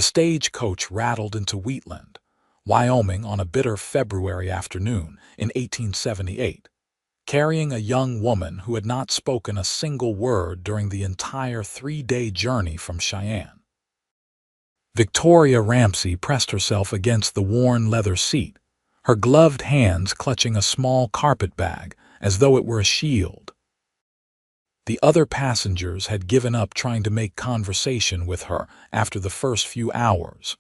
The stagecoach rattled into Wheatland, Wyoming on a bitter February afternoon in 1878, carrying a young woman who had not spoken a single word during the entire 3-day journey from Cheyenne. Victoria Ramsey pressed herself against the worn leather seat, her gloved hands clutching a small carpet bag as though it were a shield. The other passengers had given up trying to make conversation with her after the first few hours,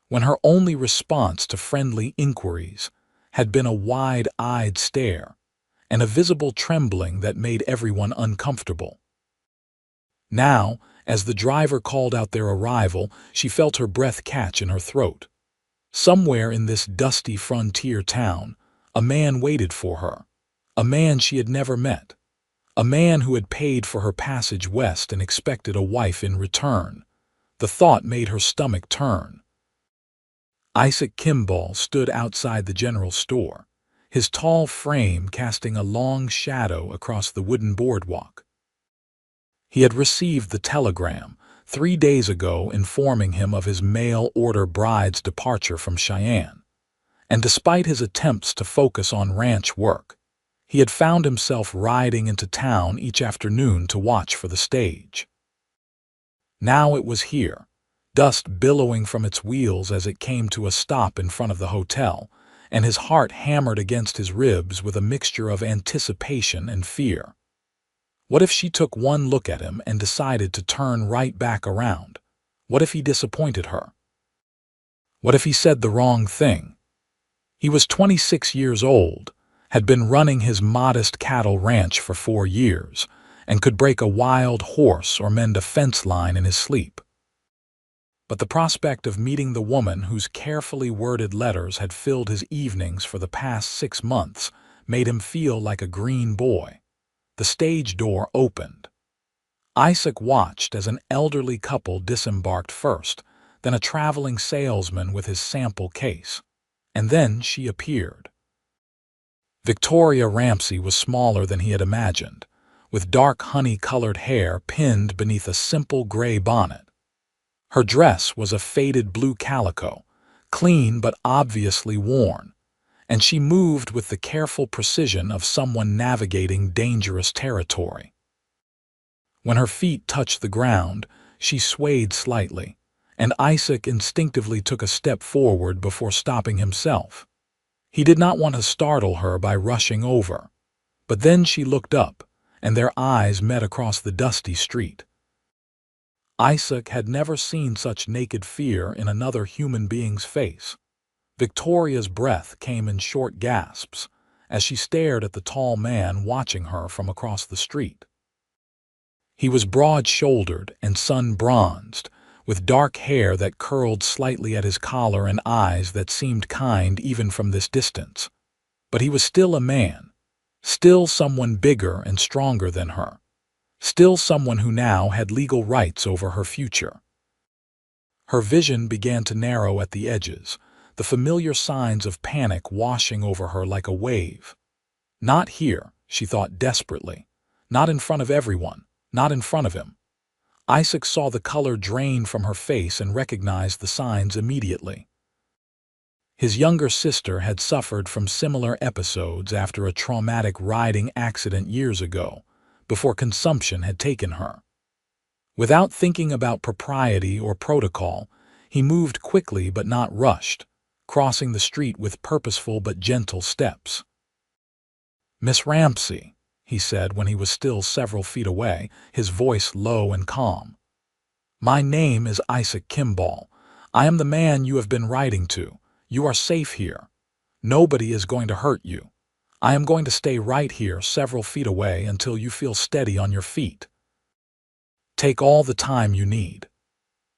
when her only response to friendly inquiries had been a wide-eyed stare and a visible trembling that made everyone uncomfortable. Now, as the driver called out their arrival, she felt her breath catch in her throat. Somewhere in this dusty frontier town, a man waited for her, a man she had never met, a man who had paid for her passage west and expected a wife in return. The thought made her stomach turn. Isaac Kimball stood outside the general store, his tall frame casting a long shadow across the wooden boardwalk. He had received the telegram 3 days ago informing him of his mail-order bride's departure from Cheyenne, and despite his attempts to focus on ranch work, he had found himself riding into town each afternoon to watch for the stage. Now it was here, dust billowing from its wheels as it came to a stop in front of the hotel, and his heart hammered against his ribs with a mixture of anticipation and fear. What if she took one look at him and decided to turn right back around? What if he disappointed her? What if he said the wrong thing? He was 26 years old, had been running his modest cattle ranch for 4 years, and could break a wild horse or mend a fence line in his sleep. But the prospect of meeting the woman whose carefully worded letters had filled his evenings for the past 6 months made him feel like a green boy. The stage door opened. Isaac watched as an elderly couple disembarked first, then a traveling salesman with his sample case, and then she appeared. Victoria Ramsey was smaller than he had imagined, with dark honey-colored hair pinned beneath a simple gray bonnet. Her dress was a faded blue calico, clean but obviously worn, and she moved with the careful precision of someone navigating dangerous territory. When her feet touched the ground, she swayed slightly, and Isaac instinctively took a step forward before stopping himself. He did not want to startle her by rushing over, but then she looked up, and their eyes met across the dusty street. Isaac had never seen such naked fear in another human being's face. Victoria's breath came in short gasps as she stared at the tall man watching her from across the street. He was broad-shouldered and sun-bronzed, with dark hair that curled slightly at his collar and eyes that seemed kind even from this distance. But he was still a man, still someone bigger and stronger than her, still someone who now had legal rights over her future. Her vision began to narrow at the edges, the familiar signs of panic washing over her like a wave. Not here, she thought desperately. Not in front of everyone, not in front of him. Isaac saw the color drain from her face and recognized the signs immediately. His younger sister had suffered from similar episodes after a traumatic riding accident years ago, before consumption had taken her. Without thinking about propriety or protocol, he moved quickly but not rushed, crossing the street with purposeful but gentle steps. "Miss Ramsey," he said when he was still several feet away, his voice low and calm. "My name is Isaac Kimball. I am the man you have been writing to. You are safe here. Nobody is going to hurt you. I am going to stay right here several feet away until you feel steady on your feet. Take all the time you need."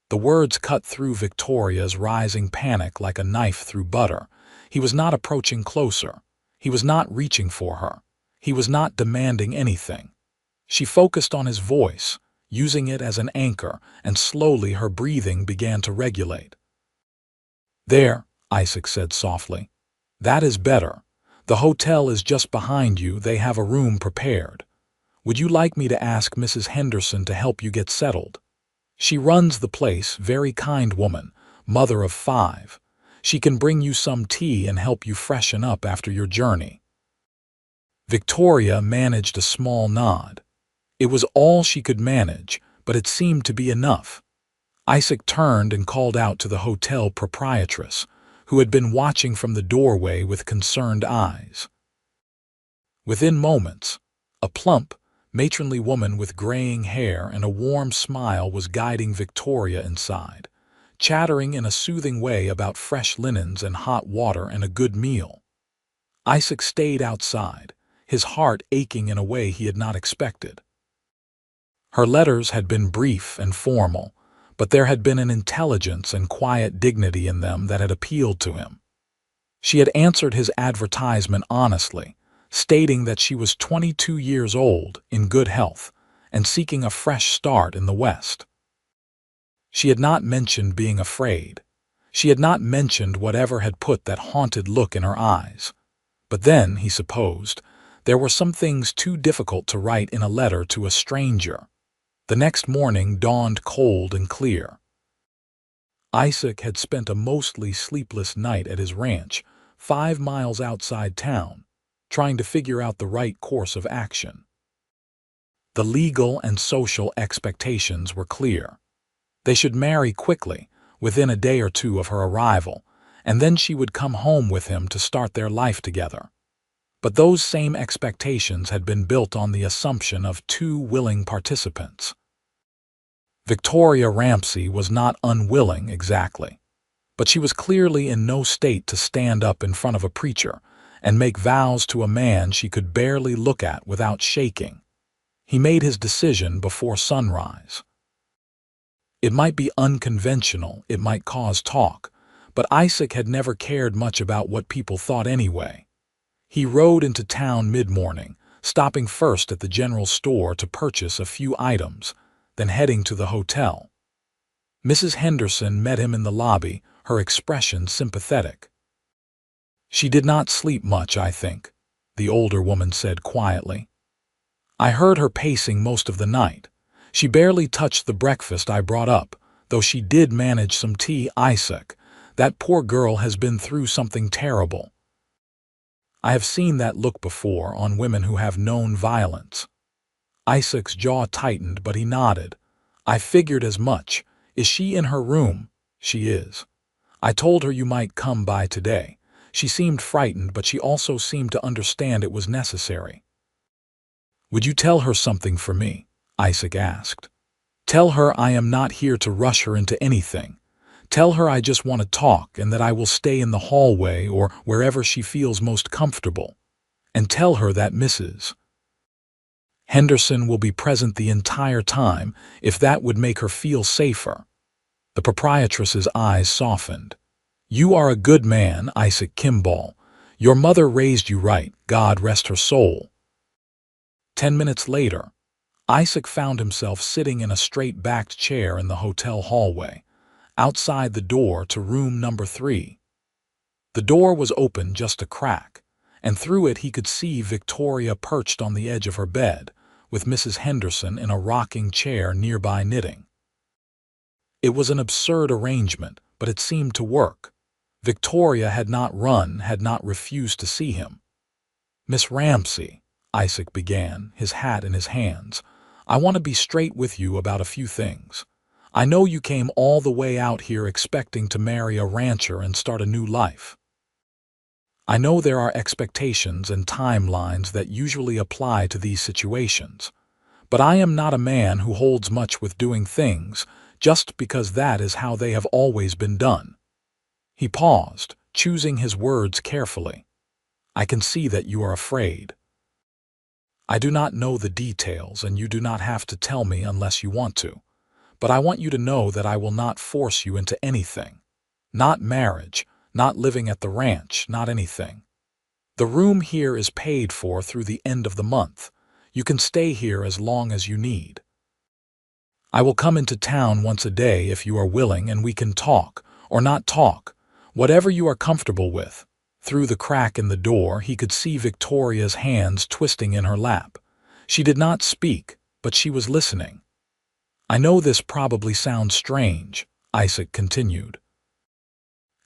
The words cut through Victoria's rising panic like a knife through butter. He was not approaching closer. He was not reaching for her. He was not demanding anything. She focused on his voice, using it as an anchor, and slowly her breathing began to regulate. "There," Isaac said softly. "That is better. The hotel is just behind you. They have a room prepared. Would you like me to ask Mrs. Henderson to help you get settled? She runs the place, very kind woman, mother of 5. She can bring you some tea and help you freshen up after your journey." Victoria managed a small nod. It was all she could manage, but it seemed to be enough. Isaac turned and called out to the hotel proprietress, who had been watching from the doorway with concerned eyes. Within moments, a plump, matronly woman with graying hair and a warm smile was guiding Victoria inside, chattering in a soothing way about fresh linens and hot water and a good meal. Isaac stayed outside, his heart aching in a way he had not expected. Her letters had been brief and formal, but there had been an intelligence and quiet dignity in them that had appealed to him. She had answered his advertisement honestly, stating that she was 22 years old, in good health, and seeking a fresh start in the West. She had not mentioned being afraid. She had not mentioned whatever had put that haunted look in her eyes. But then, he supposed, there were some things too difficult to write in a letter to a stranger. The next morning dawned cold and clear. Isaac had spent a mostly sleepless night at his ranch, 5 miles outside town, trying to figure out the right course of action. The legal and social expectations were clear. They should marry quickly, within a day or two of her arrival, and then she would come home with him to start their life together. But those same expectations had been built on the assumption of 2 willing participants. Victoria Ramsay was not unwilling exactly, but she was clearly in no state to stand up in front of a preacher and make vows to a man she could barely look at without shaking. He made his decision before sunrise. It might be unconventional, it might cause talk, but Isaac had never cared much about what people thought anyway. He rode into town mid-morning, stopping first at the general store to purchase a few items, then heading to the hotel. Mrs. Henderson met him in the lobby, her expression sympathetic. "She did not sleep much, I think," the older woman said quietly. "I heard her pacing most of the night. She barely touched the breakfast I brought up, though she did manage some tea." "Isaac, that poor girl has been through something terrible. I have seen that look before on women who have known violence." Isaac's jaw tightened, but he nodded. "I figured as much. Is she in her room?" "She is. I told her you might come by today. She seemed frightened, but she also seemed to understand it was necessary." "Would you tell her something for me?" Isaac asked. "Tell her I am not here to rush her into anything. Tell her I just want to talk and that I will stay in the hallway or wherever she feels most comfortable. And tell her that Mrs. Henderson will be present the entire time if that would make her feel safer." The proprietress's eyes softened. "You are a good man, Isaac Kimball. Your mother raised you right, God rest her soul." 10 minutes later, Isaac found himself sitting in a straight-backed chair in the hotel hallway, outside the door to room number 3. The door was open just a crack, and through it he could see Victoria perched on the edge of her bed, with Mrs. Henderson in a rocking chair nearby knitting. It was an absurd arrangement, but it seemed to work. Victoria had not run, had not refused to see him. "Miss Ramsay," Isaac began, his hat in his hands, "I want to be straight with you about a few things. I know you came all the way out here expecting to marry a rancher and start a new life. I know there are expectations and timelines that usually apply to these situations, but I am not a man who holds much with doing things just because that is how they have always been done." He paused, choosing his words carefully. "I can see that you are afraid. I do not know the details, and you do not have to tell me unless you want to, but I want you to know that I will not force you into anything. Not marriage, not living at the ranch, not anything. The room here is paid for through the end of the month. You can stay here as long as you need. I will come into town once a day if you are willing, and we can talk, or not talk, whatever you are comfortable with." Through the crack in the door, he could see Victoria's hands twisting in her lap. She did not speak, but she was listening. "I know this probably sounds strange," Isaac continued,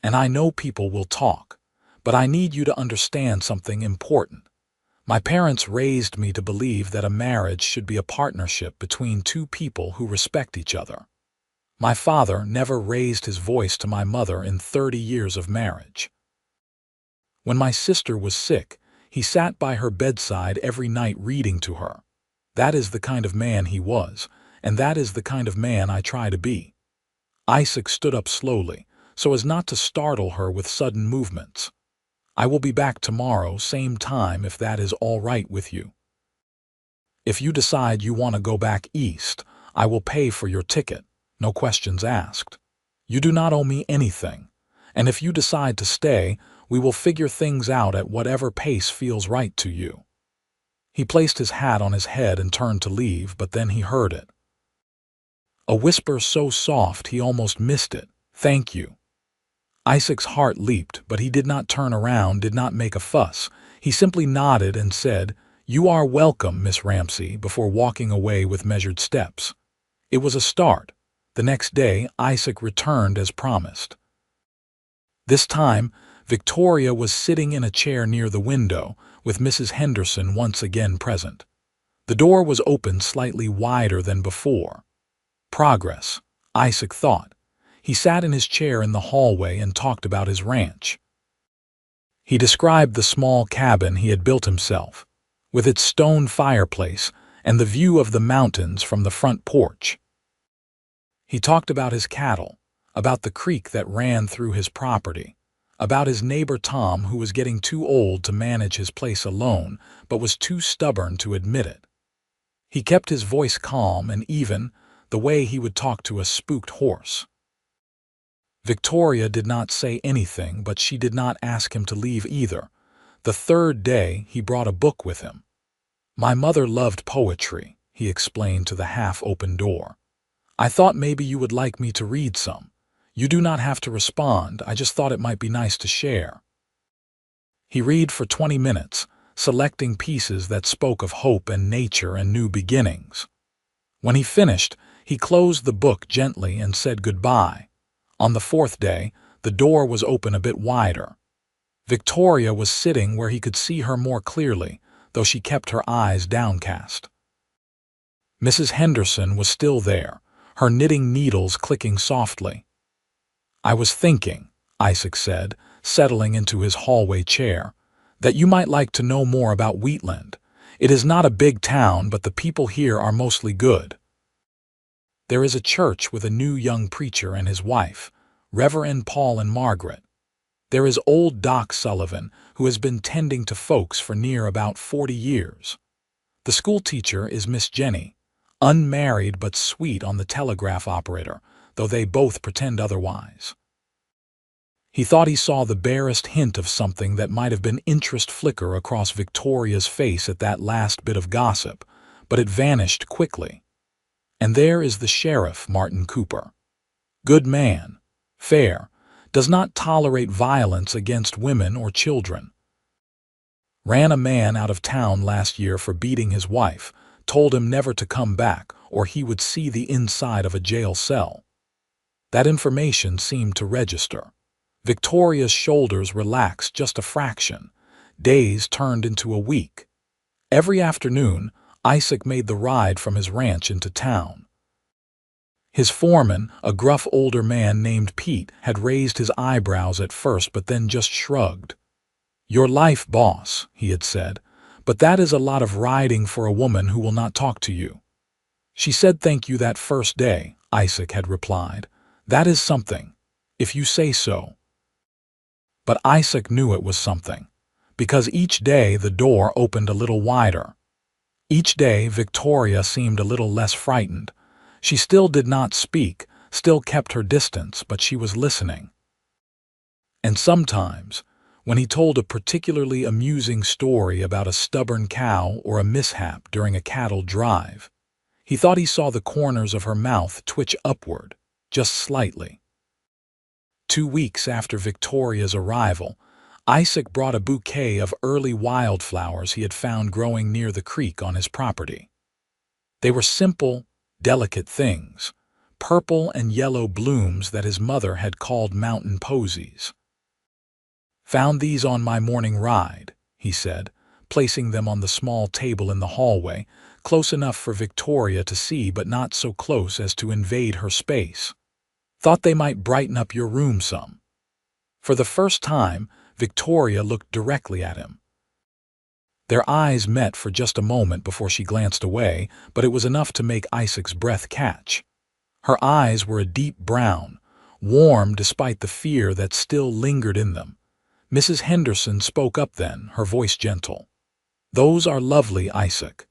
And I know people will talk, but I need you to understand something important. My parents raised me to believe that a marriage should be a partnership between two people who respect each other. My father never raised his voice to my mother in 30 years of marriage. When my sister was sick, he sat by her bedside every night reading to her. That is the kind of man he was, and that is the kind of man I try to be. Isaac stood up slowly, so as not to startle her with sudden movements. I will be back tomorrow, same time, if that is all right with you. If you decide you want to go back east, I will pay for your ticket, no questions asked. You do not owe me anything, and if you decide to stay, we will figure things out at whatever pace feels right to you. He placed his hat on his head and turned to leave, but then he heard it. A whisper so soft he almost missed it. Thank you. Isaac's heart leaped, but he did not turn around, did not make a fuss. He simply nodded and said, "You are welcome, Miss Ramsey," before walking away with measured steps. It was a start. The next day, Isaac returned as promised. This time, Victoria was sitting in a chair near the window, with Mrs. Henderson once again present. The door was open slightly wider than before. Progress, Isaac thought. He sat in his chair in the hallway and talked about his ranch. He described the small cabin he had built himself, with its stone fireplace and the view of the mountains from the front porch. He talked about his cattle, about the creek that ran through his property, about his neighbor Tom, who was getting too old to manage his place alone, but was too stubborn to admit it. He kept his voice calm and even, the way he would talk to a spooked horse. Victoria did not say anything, but she did not ask him to leave either. The third day, he brought a book with him. "My mother loved poetry," he explained to the half-open door. "I thought maybe you would like me to read some. You do not have to respond, I just thought it might be nice to share." He read for 20 minutes, selecting pieces that spoke of hope and nature and new beginnings. When he finished, he closed the book gently and said goodbye. On the fourth day, the door was open a bit wider. Victoria was sitting where he could see her more clearly, though she kept her eyes downcast. Mrs. Henderson was still there, her knitting needles clicking softly. "I was thinking," Isaac said, settling into his hallway chair, "that you might like to know more about Wheatland. It is not a big town, but the people here are mostly good. There is a church with a new young preacher and his wife, Reverend Paul and Margaret. There is old Doc Sullivan, who has been tending to folks for near about 40 years. The school teacher is Miss Jenny, unmarried but sweet on the telegraph operator, though they both pretend otherwise." He thought he saw the barest hint of something that might have been interest flicker across Victoria's face at that last bit of gossip, but it vanished quickly. "And there is the sheriff, Martin Cooper. Good man, fair, does not tolerate violence against women or children. Ran a man out of town last year for beating his wife, told him never to come back or he would see the inside of a jail cell." That information seemed to register. Victoria's shoulders relaxed just a fraction. Days turned into a week. Every afternoon, Isaac made the ride from his ranch into town. His foreman, a gruff older man named Pete, had raised his eyebrows at first but then just shrugged. "Your life, boss," he had said, "but that is a lot of riding for a woman who will not talk to you." "She said thank you that first day," Isaac had replied. "That is something, if you say so." But Isaac knew it was something, because each day the door opened a little wider. Each day Victoria seemed a little less frightened. She still did not speak, still kept her distance, but she was listening. And sometimes, when he told a particularly amusing story about a stubborn cow or a mishap during a cattle drive, he thought he saw the corners of her mouth twitch upward, just slightly. 2 weeks after Victoria's arrival, Isaac brought a bouquet of early wildflowers he had found growing near the creek on his property. They were simple, delicate things, purple and yellow blooms that his mother had called mountain posies. "Found these on my morning ride," he said, placing them on the small table in the hallway, close enough for Victoria to see but not so close as to invade her space. "Thought they might brighten up your room some." For the first time, Victoria looked directly at him. Their eyes met for just a moment before she glanced away, but it was enough to make Isaac's breath catch. Her eyes were a deep brown, warm despite the fear that still lingered in them. Mrs. Henderson spoke up then, her voice gentle. "Those are lovely, Isaac."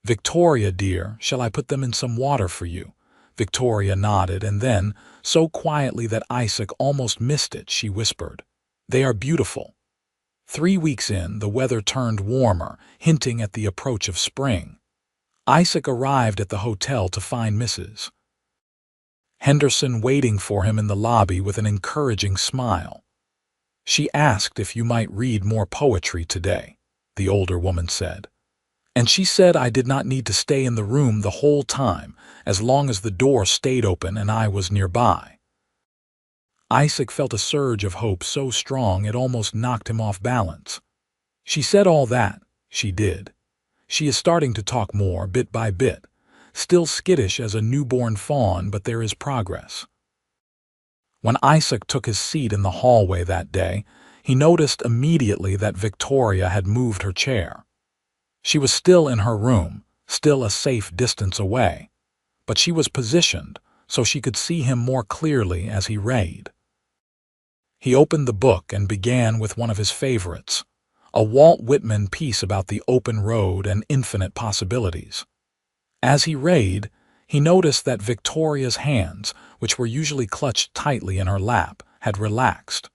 "Victoria, dear, shall I put them in some water for you?" Victoria nodded, and then, so quietly that Isaac almost missed it, she whispered, "They are beautiful." 3 weeks in, the weather turned warmer, hinting at the approach of spring. Isaac arrived at the hotel to find Mrs. Henderson waiting for him in the lobby with an encouraging smile. "She asked if you might read more poetry today," the older woman said. "And she said I did not need to stay in the room the whole time, as long as the door stayed open and I was nearby." Isaac felt a surge of hope so strong it almost knocked him off balance. "She said all that, she did. She is starting to talk more, bit by bit. Still skittish as a newborn fawn, but there is progress." When Isaac took his seat in the hallway that day, he noticed immediately that Victoria had moved her chair. She was still in her room, still a safe distance away, but she was positioned so she could see him more clearly as he read. He opened the book and began with one of his favorites, a Walt Whitman piece about the open road and infinite possibilities. As he read, he noticed that Victoria's hands, which were usually clutched tightly in her lap, had relaxed.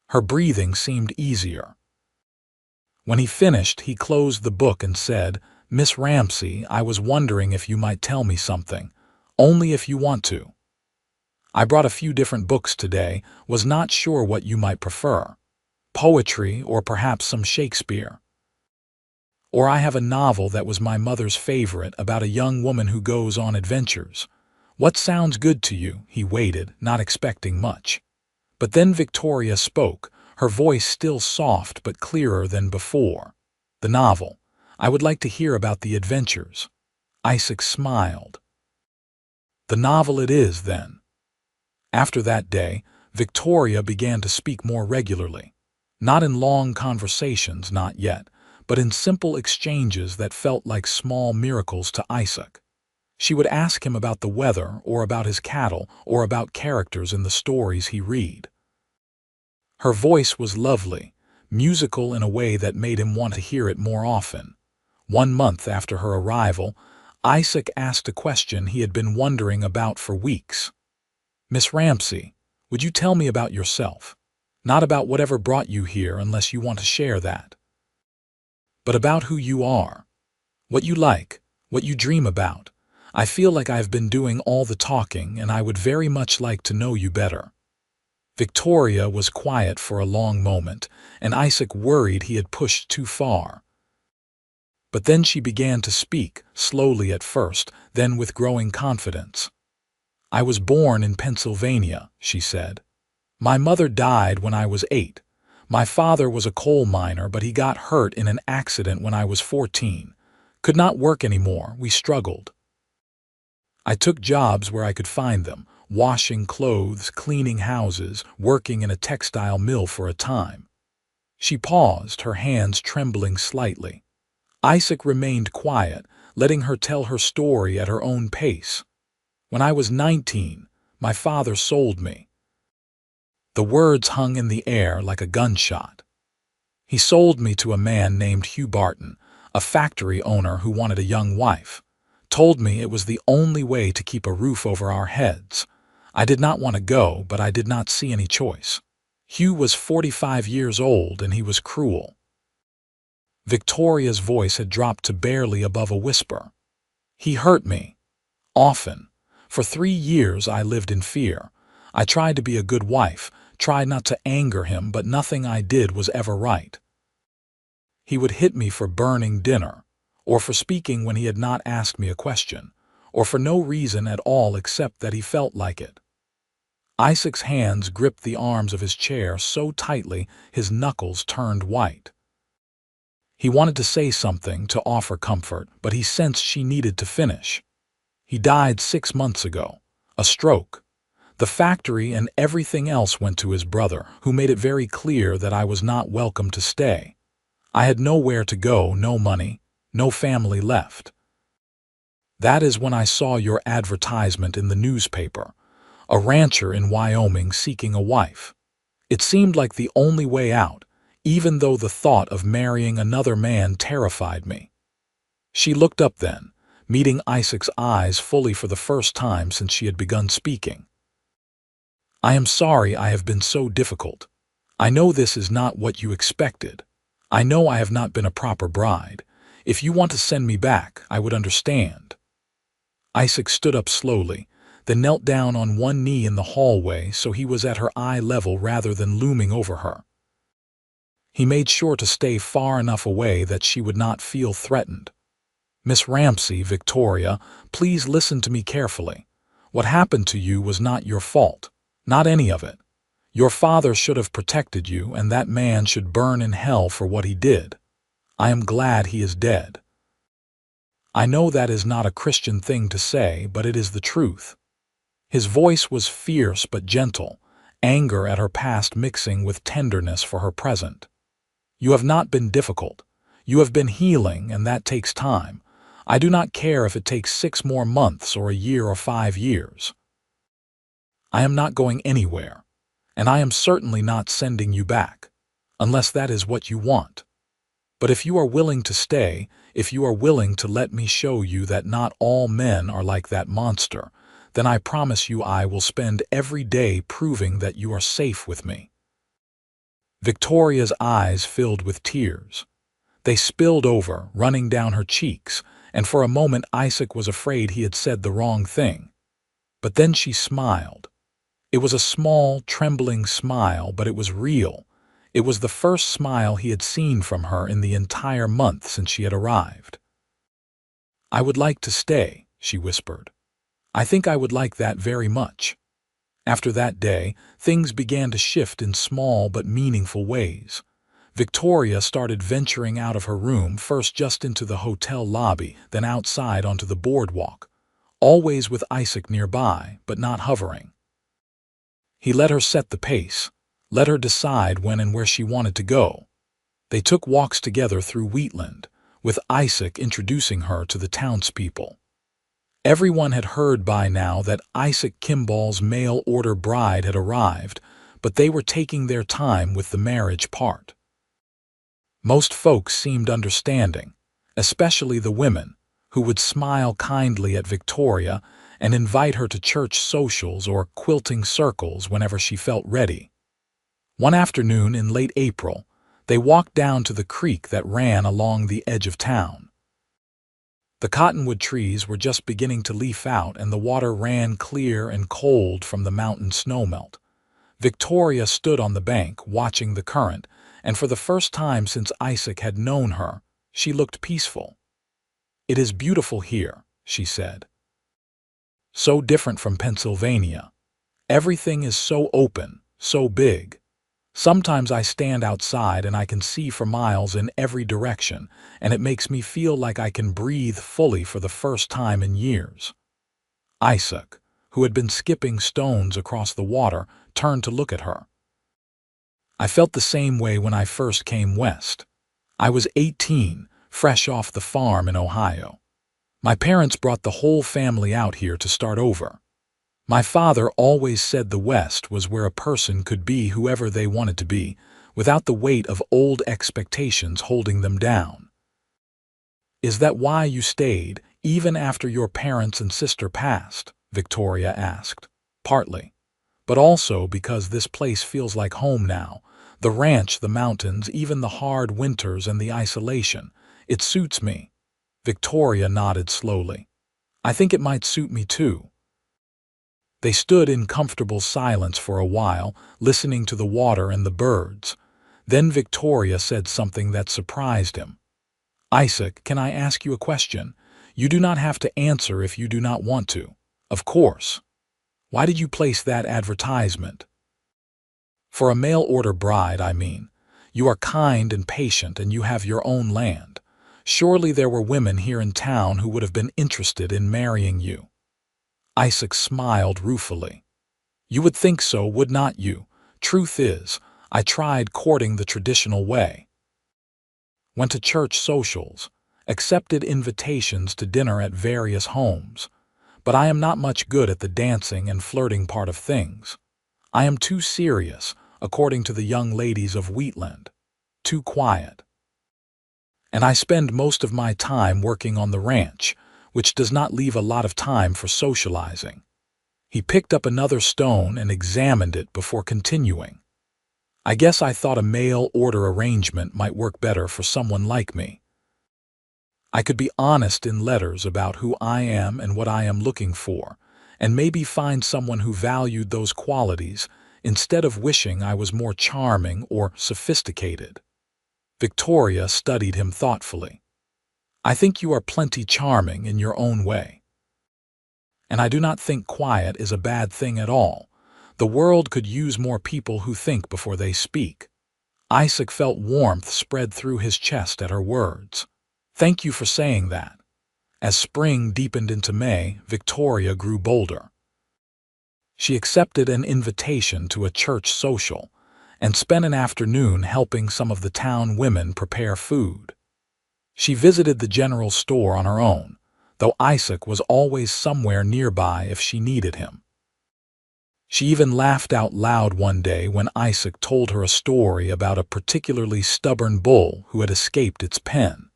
Her breathing seemed easier. When he finished, he closed the book and said, "Miss Ramsey, I was wondering if you might tell me something, only if you want to. I brought a few different books today, was not sure what you might prefer. Poetry or perhaps some Shakespeare. Or I have a novel that was my mother's favorite about a young woman who goes on adventures. What sounds good to you?" He waited, not expecting much. But then Victoria spoke, her voice still soft but clearer than before. "The novel. I would like to hear about the adventures." Isaac smiled. "The novel it is, then." After that day, Victoria began to speak more regularly. Not in long conversations, not yet, but in simple exchanges that felt like small miracles to Isaac. She would ask him about the weather, or about his cattle, or about characters in the stories he read. Her voice was lovely, musical in a way that made him want to hear it more often. 1 month after her arrival, Isaac asked a question he had been wondering about for weeks. "Miss Ramsey, would you tell me about yourself? Not about whatever brought you here unless you want to share that. But about who you are, what you like, what you dream about. I feel like I have been doing all the talking and I would very much like to know you better." Victoria was quiet for a long moment, and Isaac worried he had pushed too far. But then she began to speak, slowly at first, then with growing confidence. "I was born in Pennsylvania," she said. "My mother died when I was 8. My father was a coal miner, but he got hurt in an accident when I was 14. Could not work anymore, we struggled. I took jobs where I could find them, washing clothes, cleaning houses, working in a textile mill for a time." She paused, her hands trembling slightly. Isaac remained quiet, letting her tell her story at her own pace. "When I was 19, my father sold me." The words hung in the air like a gunshot. "He sold me to a man named Hugh Barton, a factory owner who wanted a young wife. Told me it was the only way to keep a roof over our heads. I did not want to go, but I did not see any choice. Hugh was 45 years old and he was cruel." Victoria's voice had dropped to barely above a whisper. "He hurt me. Often. For 3 years I lived in fear. I tried to be a good wife, tried not to anger him, but nothing I did was ever right. He would hit me for burning dinner, or for speaking when he had not asked me a question, or for no reason at all except that he felt like it. Isaac's hands gripped the arms of his chair so tightly his knuckles turned white. He wanted to say something to offer comfort, but he sensed she needed to finish. He died 6 months ago. A stroke. The factory and everything else went to his brother, who made it very clear that I was not welcome to stay. I had nowhere to go, no money, no family left. That is when I saw your advertisement in the newspaper. A rancher in Wyoming seeking a wife. It seemed like the only way out, even though the thought of marrying another man terrified me. She looked up then, meeting Isaac's eyes fully for the first time since she had begun speaking. I am sorry I have been so difficult. I know this is not what you expected. I know I have not been a proper bride. If you want to send me back, I would understand. Isaac stood up slowly, then knelt down on one knee in the hallway so he was at her eye level rather than looming over her. He made sure to stay far enough away that she would not feel threatened. Miss Ramsey, Victoria, please listen to me carefully. What happened to you was not your fault. Not any of it. Your father should have protected you, and that man should burn in hell for what he did. I am glad he is dead. I know that is not a Christian thing to say, but it is the truth. His voice was fierce but gentle, anger at her past mixing with tenderness for her present. You have not been difficult. You have been healing, and that takes time. I do not care if it takes 6 more months or a year or 5 years. I am not going anywhere, and I am certainly not sending you back, unless that is what you want. But if you are willing to stay, if you are willing to let me show you that not all men are like that monster, then I promise you I will spend every day proving that you are safe with me. Victoria's eyes filled with tears. They spilled over, running down her cheeks, and for a moment Isaac was afraid he had said the wrong thing. But then she smiled. It was a small, trembling smile, but it was real. It was the first smile he had seen from her in the entire month since she had arrived. I would like to stay, she whispered. I think I would like that very much. After that day, things began to shift in small but meaningful ways. Victoria started venturing out of her room, first just into the hotel lobby, then outside onto the boardwalk, always with Isaac nearby, but not hovering. He let her set the pace, let her decide when and where she wanted to go. They took walks together through Wheatland, with Isaac introducing her to the townspeople. Everyone had heard by now that Isaac Kimball's mail-order bride had arrived, but they were taking their time with the marriage part. Most folks seemed understanding, especially the women, who would smile kindly at Victoria and invite her to church socials or quilting circles whenever she felt ready. One afternoon in late April, they walked down to the creek that ran along the edge of town. The cottonwood trees were just beginning to leaf out, and the water ran clear and cold from the mountain snowmelt. Victoria stood on the bank, watching the current, and for the first time since Isaac had known her, she looked peaceful. "It is beautiful here," she said. "So different from Pennsylvania. Everything is so open, so big. Sometimes I stand outside and I can see for miles in every direction, and it makes me feel like I can breathe fully for the first time in years." Isaac, who had been skipping stones across the water, turned to look at her. "I felt the same way when I first came west. I was 18, fresh off the farm in Ohio. My parents brought the whole family out here to start over. My father always said the West was where a person could be whoever they wanted to be, without the weight of old expectations holding them down." "Is that why you stayed, even after your parents and sister passed?" Victoria asked. "Partly. But also because this place feels like home now. The ranch, the mountains, even the hard winters and the isolation. It suits me." Victoria nodded slowly. "I think it might suit me too." They stood in comfortable silence for a while, listening to the water and the birds. Then Victoria said something that surprised him. "Isaac, can I ask you a question? You do not have to answer if you do not want to. Of course. Why did you place that advertisement? For a mail-order bride, I mean. You are kind and patient and you have your own land. Surely there were women here in town who would have been interested in marrying you. Isaac smiled ruefully. You would think so, would not you? Truth is, I tried courting the traditional way. Went to church socials, accepted invitations to dinner at various homes, but I am not much good at the dancing and flirting part of things. I am too serious, according to the young ladies of Wheatland. Too quiet. And I spend most of my time working on the ranch, which does not leave a lot of time for socializing. He picked up another stone and examined it before continuing. I guess I thought a mail-order arrangement might work better for someone like me. I could be honest in letters about who I am and what I am looking for, and maybe find someone who valued those qualities instead of wishing I was more charming or sophisticated. Victoria studied him thoughtfully. I think you are plenty charming in your own way. And I do not think quiet is a bad thing at all. The world could use more people who think before they speak. Isaac felt warmth spread through his chest at her words. Thank you for saying that. As spring deepened into May, Victoria grew bolder. She accepted an invitation to a church social and spent an afternoon helping some of the town women prepare food. She visited the general store on her own, though Isaac was always somewhere nearby if she needed him. She even laughed out loud one day when Isaac told her a story about a particularly stubborn bull who had escaped its pen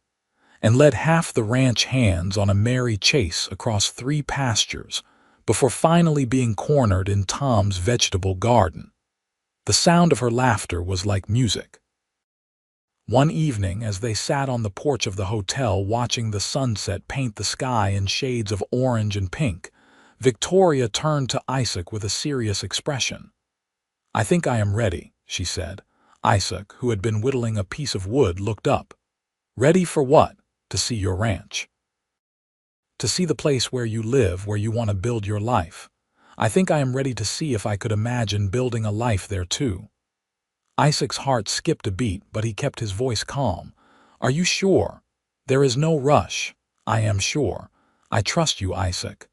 and led half the ranch hands on a merry chase across 3 pastures before finally being cornered in Tom's vegetable garden. The sound of her laughter was like music. One evening, as they sat on the porch of the hotel watching the sunset paint the sky in shades of orange and pink, Victoria turned to Isaac with a serious expression. I think I am ready, she said. Isaac, who had been whittling a piece of wood, looked up. Ready for what? To see your ranch. To see the place where you live, where you want to build your life. I think I am ready to see if I could imagine building a life there too. Isaac's heart skipped a beat, but he kept his voice calm. Are you sure? There is no rush. I am sure. I trust you, Isaac.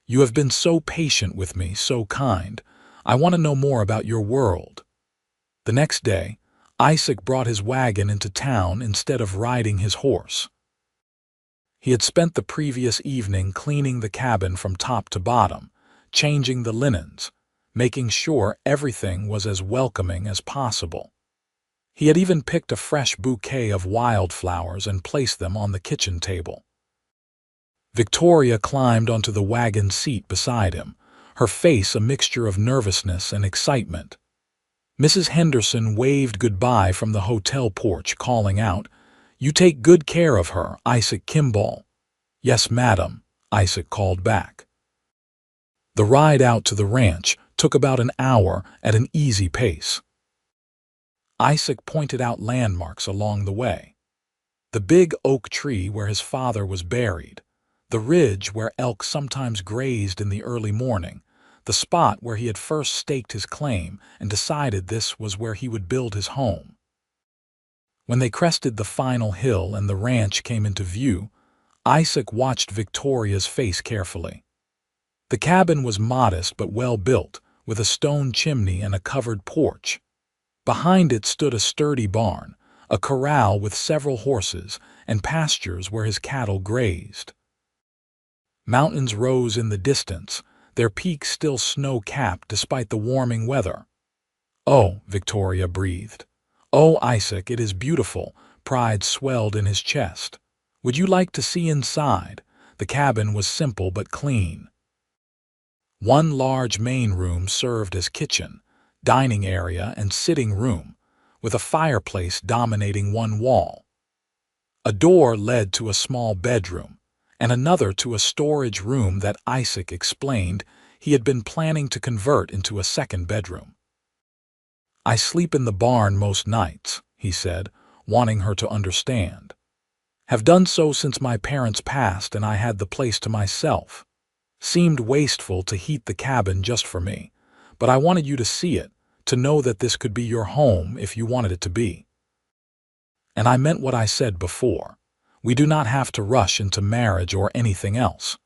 You have been so patient with me, so kind. I want to know more about your world. The next day, Isaac brought his wagon into town instead of riding his horse. He had spent the previous evening cleaning the cabin from top to bottom, changing the linens, making sure everything was as welcoming as possible. He had even picked a fresh bouquet of wildflowers and placed them on the kitchen table. Victoria climbed onto the wagon seat beside him, her face a mixture of nervousness and excitement. Mrs. Henderson waved goodbye from the hotel porch, calling out, "You take good care of her, Isaac Kimball." "Yes, madam," Isaac called back. The ride out to the ranch took about an hour at an easy pace. Isaac pointed out landmarks along the way. The big oak tree where his father was buried, the ridge where elk sometimes grazed in the early morning, the spot where he had first staked his claim and decided this was where he would build his home. When they crested the final hill and the ranch came into view, Isaac watched Victoria's face carefully. The cabin was modest but well built, with a stone chimney and a covered porch. Behind it stood a sturdy barn, a corral with several horses, and pastures where his cattle grazed. Mountains rose in the distance, their peaks still snow-capped despite the warming weather. "Oh," Victoria breathed. "Oh, Isaac, it is beautiful." Pride swelled in his chest. "Would you like to see inside?" The cabin was simple but clean. One large main room served as kitchen, dining area, and sitting room, with a fireplace dominating one wall. A door led to a small bedroom, and another to a storage room that Isaac explained he had been planning to convert into a second bedroom. "I sleep in the barn most nights," he said, wanting her to understand. Have done so since my parents passed and I had the place to myself. Seemed wasteful to heat the cabin just for me, but I wanted you to see it, to know that this could be your home if you wanted it to be. And I meant what I said before. We do not have to rush into marriage or anything else.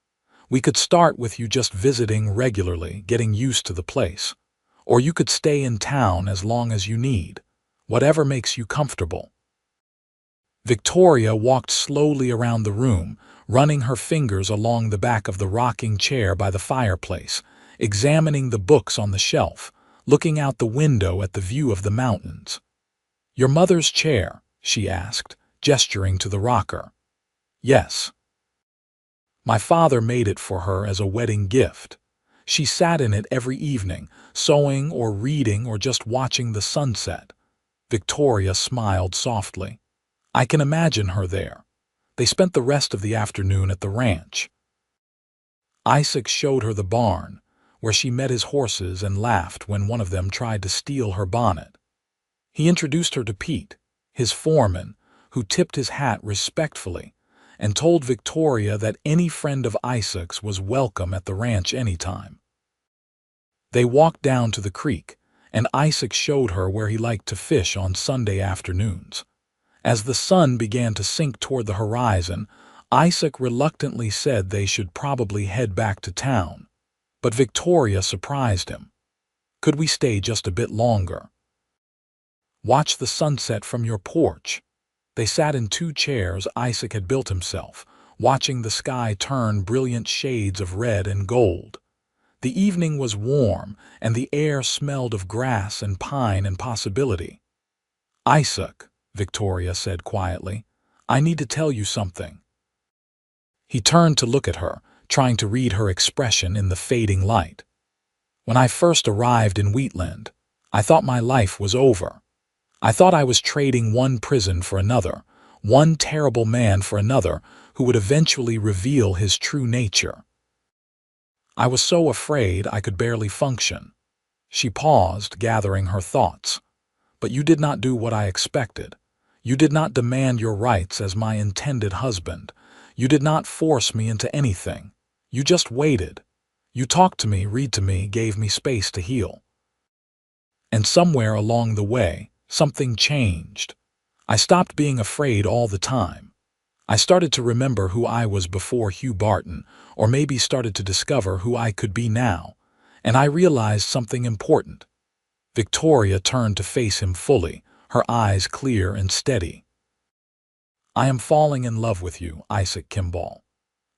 We could start with you just visiting regularly, getting used to the place. Or you could stay in town as long as you need, whatever makes you comfortable. Victoria walked slowly around the room, running her fingers along the back of the rocking chair by the fireplace, examining the books on the shelf, looking out the window at the view of the mountains. "Your mother's chair?" she asked, gesturing to the rocker. "Yes. My father made it for her as a wedding gift. She sat in it every evening, sewing or reading or just watching the sunset." Victoria smiled softly. "I can imagine her there." They spent the rest of the afternoon at the ranch. Isaac showed her the barn, where she met his horses and laughed when one of them tried to steal her bonnet. He introduced her to Pete, his foreman, who tipped his hat respectfully and told Victoria that any friend of Isaac's was welcome at the ranch anytime. They walked down to the creek, and Isaac showed her where he liked to fish on Sunday afternoons. As the sun began to sink toward the horizon, Isaac reluctantly said they should probably head back to town, but Victoria surprised him. "Could we stay just a bit longer? Watch the sunset from your porch." They sat in two chairs Isaac had built himself, watching the sky turn brilliant shades of red and gold. The evening was warm, and the air smelled of grass and pine and possibility. "Isaac," Victoria said quietly, "I need to tell you something." He turned to look at her, trying to read her expression in the fading light. "When I first arrived in Wheatland, I thought my life was over. I thought I was trading one prison for another, one terrible man for another who would eventually reveal his true nature. I was so afraid I could barely function." She paused, gathering her thoughts. "But you did not do what I expected. You did not demand your rights as my intended husband. You did not force me into anything. You just waited. You talked to me, read to me, gave me space to heal. And somewhere along the way, something changed. I stopped being afraid all the time. I started to remember who I was before Hugh Barton, or maybe started to discover who I could be now. And I realized something important." Victoria turned to face him fully, her eyes clear and steady. "I am falling in love with you, Isaac Kimball.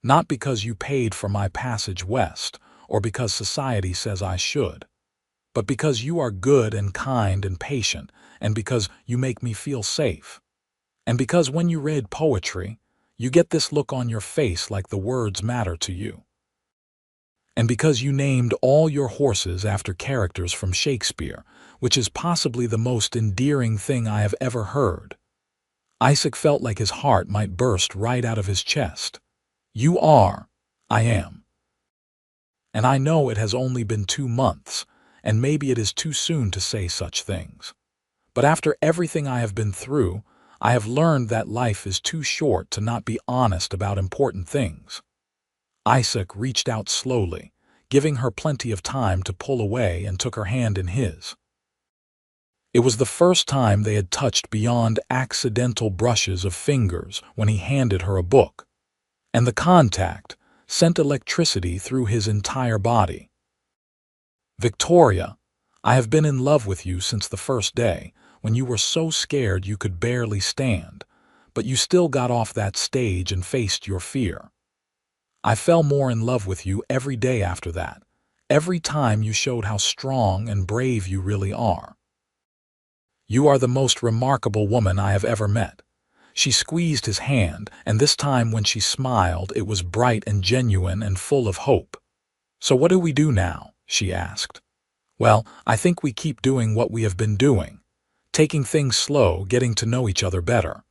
Not because you paid for my passage west, or because society says I should, but because you are good and kind and patient, and because you make me feel safe. And because when you read poetry, you get this look on your face like the words matter to you. And because you named all your horses after characters from Shakespeare, which is possibly the most endearing thing I have ever heard." Isaac felt like his heart might burst right out of his chest. "You are, I am. And I know it has only been 2 months, and maybe it is too soon to say such things. But after everything I have been through, I have learned that life is too short to not be honest about important things." Isaac reached out slowly, giving her plenty of time to pull away, and took her hand in his. It was the first time they had touched beyond accidental brushes of fingers when he handed her a book, and the contact sent electricity through his entire body. "Victoria, I have been in love with you since the first day, when you were so scared you could barely stand, but you still got off that stage and faced your fear. I fell more in love with you every day after that, every time you showed how strong and brave you really are. You are the most remarkable woman I have ever met." She squeezed his hand, and this time when she smiled, it was bright and genuine and full of hope. "So what do we do now?" she asked. "Well, I think we keep doing what we have been doing, taking things slow, getting to know each other better.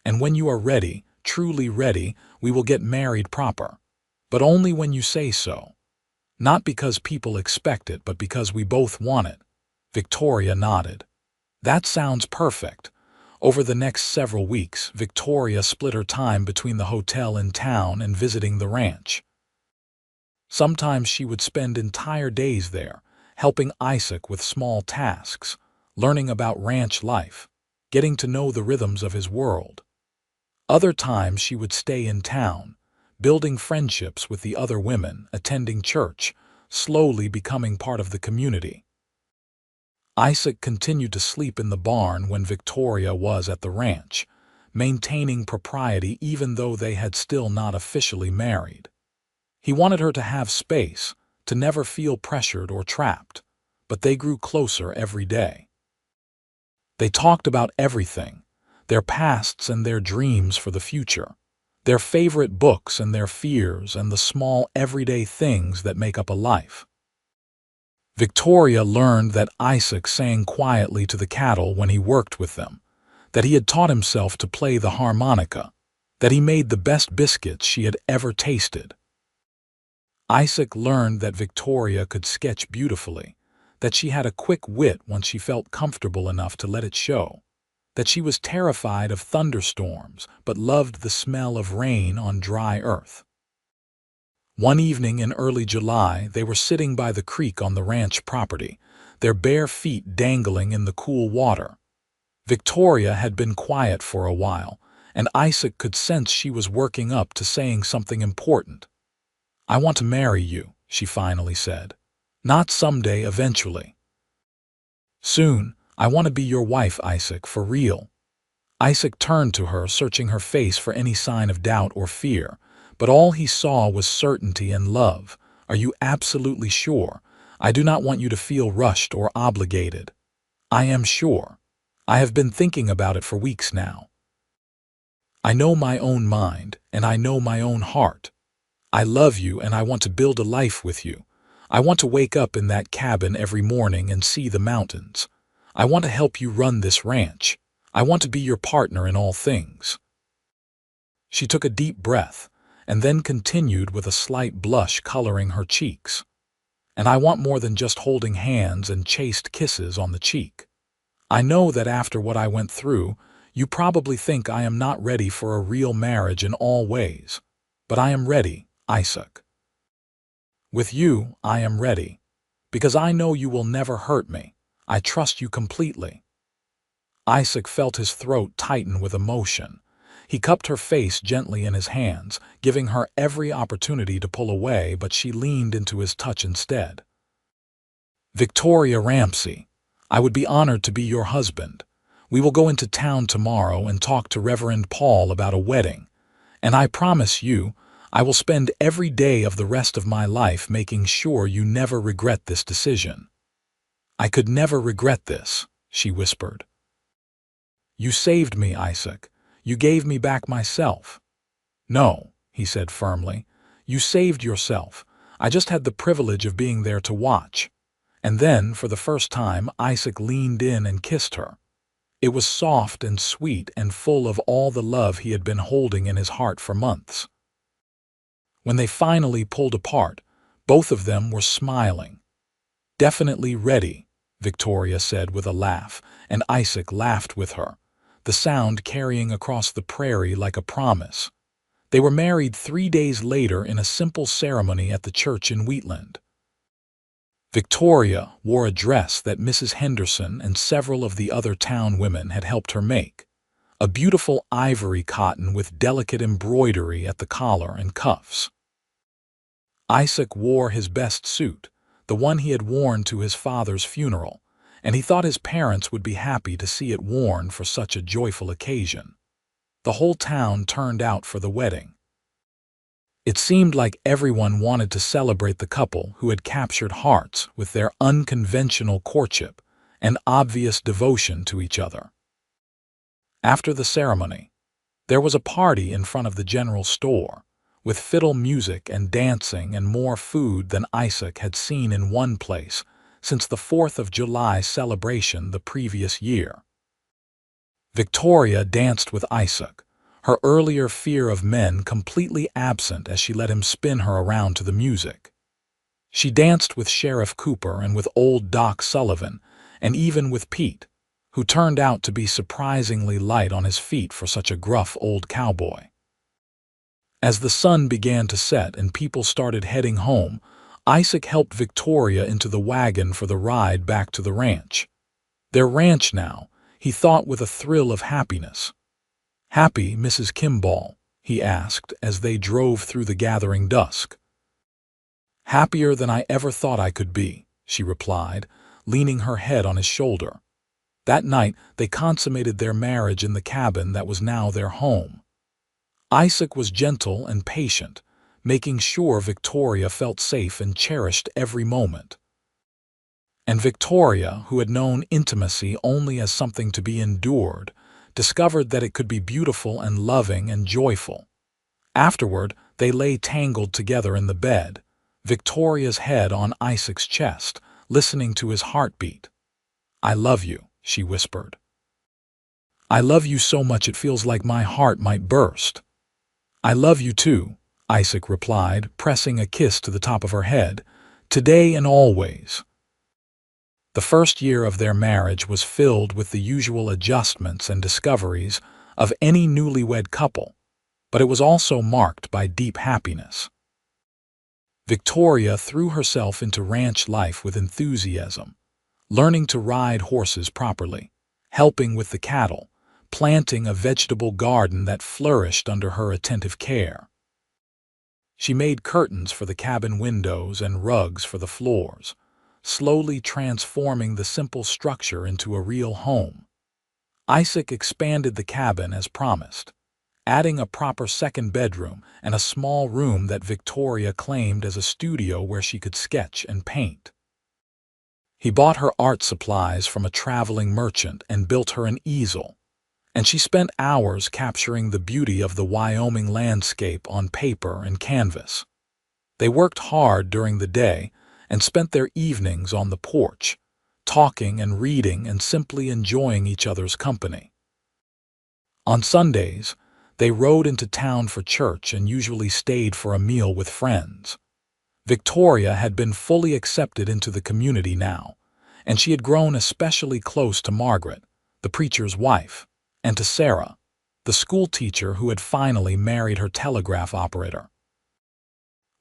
And when you are ready, truly ready, we will get married proper. But only when you say so. Not because people expect it, but because we both want it." Victoria nodded. "That sounds perfect. Over the next several weeks, Victoria split her time between the hotel in town and visiting the ranch. Sometimes she would spend entire days there, helping Isaac with small tasks, learning about ranch life, getting to know the rhythms of his world. Other times she would stay in town, building friendships with the other women, attending church, slowly becoming part of the community. Isaac continued to sleep in the barn when Victoria was at the ranch, maintaining propriety even though they had still not officially married. He wanted her to have space, to never feel pressured or trapped, but they grew closer every day. They talked about everything, their pasts and their dreams for the future, their favorite books and their fears and the small everyday things that make up a life. Victoria learned that Isaac sang quietly to the cattle when he worked with them, that he had taught himself to play the harmonica, that he made the best biscuits she had ever tasted. Isaac learned that Victoria could sketch beautifully, that she had a quick wit once she felt comfortable enough to let it show, that she was terrified of thunderstorms but loved the smell of rain on dry earth. One evening in early July, they were sitting by the creek on the ranch property, their bare feet dangling in the cool water. Victoria had been quiet for a while, and Isaac could sense she was working up to saying something important. "I want to marry you," she finally said. "Not someday, eventually. Soon, I want to be your wife, Isaac, for real." Isaac turned to her, searching her face for any sign of doubt or fear, but all he saw was certainty and love. "Are you absolutely sure? I do not want you to feel rushed or obligated." "I am sure. I have been thinking about it for weeks now. I know my own mind, and I know my own heart. I love you and I want to build a life with you. I want to wake up in that cabin every morning and see the mountains. I want to help you run this ranch. I want to be your partner in all things." She took a deep breath and then continued with a slight blush coloring her cheeks. "And I want more than just holding hands and chaste kisses on the cheek. I know that after what I went through, you probably think I am not ready for a real marriage in all ways. But I am ready, Isaac. With you, I am ready, because I know you will never hurt me. I trust you completely." Isaac felt his throat tighten with emotion. He cupped her face gently in his hands, giving her every opportunity to pull away, but she leaned into his touch instead. "Victoria Ramsey, I would be honored to be your husband. We will go into town tomorrow and talk to Reverend Paul about a wedding, and I promise you, I will spend every day of the rest of my life making sure you never regret this decision." "I could never regret this," she whispered. "You saved me, Isaac. You gave me back myself." "No," he said firmly. "You saved yourself. I just had the privilege of being there to watch." And then, for the first time, Isaac leaned in and kissed her. It was soft and sweet and full of all the love he had been holding in his heart for months. When they finally pulled apart, both of them were smiling. "Definitely ready," Victoria said with a laugh, and Isaac laughed with her, the sound carrying across the prairie like a promise. They were married 3 days later in a simple ceremony at the church in Wheatland. Victoria wore a dress that Mrs. Henderson and several of the other town women had helped her make, a beautiful ivory cotton with delicate embroidery at the collar and cuffs. Isaac wore his best suit, the one he had worn to his father's funeral, and he thought his parents would be happy to see it worn for such a joyful occasion. The whole town turned out for the wedding. It seemed like everyone wanted to celebrate the couple who had captured hearts with their unconventional courtship and obvious devotion to each other. After the ceremony, there was a party in front of the general store, with fiddle music and dancing and more food than Isaac had seen in one place since the 4th of July celebration the previous year. Victoria danced with Isaac, her earlier fear of men completely absent as she let him spin her around to the music. She danced with Sheriff Cooper and with old Doc Sullivan, and even with Pete, who turned out to be surprisingly light on his feet for such a gruff old cowboy. As the sun began to set and people started heading home, Isaac helped Victoria into the wagon for the ride back to the ranch. Their ranch now, he thought with a thrill of happiness. "Happy, Mrs. Kimball?" he asked as they drove through the gathering dusk. "Happier than I ever thought I could be," she replied, leaning her head on his shoulder. That night, they consummated their marriage in the cabin that was now their home. Isaac was gentle and patient, making sure Victoria felt safe and cherished every moment. And Victoria, who had known intimacy only as something to be endured, discovered that it could be beautiful and loving and joyful. Afterward, they lay tangled together in the bed, Victoria's head on Isaac's chest, listening to his heartbeat. "I love you," she whispered. "I love you so much it feels like my heart might burst." "I love you too," Isaac replied, pressing a kiss to the top of her head, "today and always." The first year of their marriage was filled with the usual adjustments and discoveries of any newlywed couple, but it was also marked by deep happiness. Victoria threw herself into ranch life with enthusiasm, learning to ride horses properly, helping with the cattle, planting a vegetable garden that flourished under her attentive care. She made curtains for the cabin windows and rugs for the floors, slowly transforming the simple structure into a real home. Isaac expanded the cabin as promised, adding a proper second bedroom and a small room that Victoria claimed as a studio where she could sketch and paint. He bought her art supplies from a traveling merchant and built her an easel, and she spent hours capturing the beauty of the Wyoming landscape on paper and canvas. They worked hard during the day and spent their evenings on the porch, talking and reading and simply enjoying each other's company. On Sundays, they rode into town for church and usually stayed for a meal with friends. Victoria had been fully accepted into the community now, and she had grown especially close to Margaret, the preacher's wife, and to Sarah, the school teacher who had finally married her telegraph operator.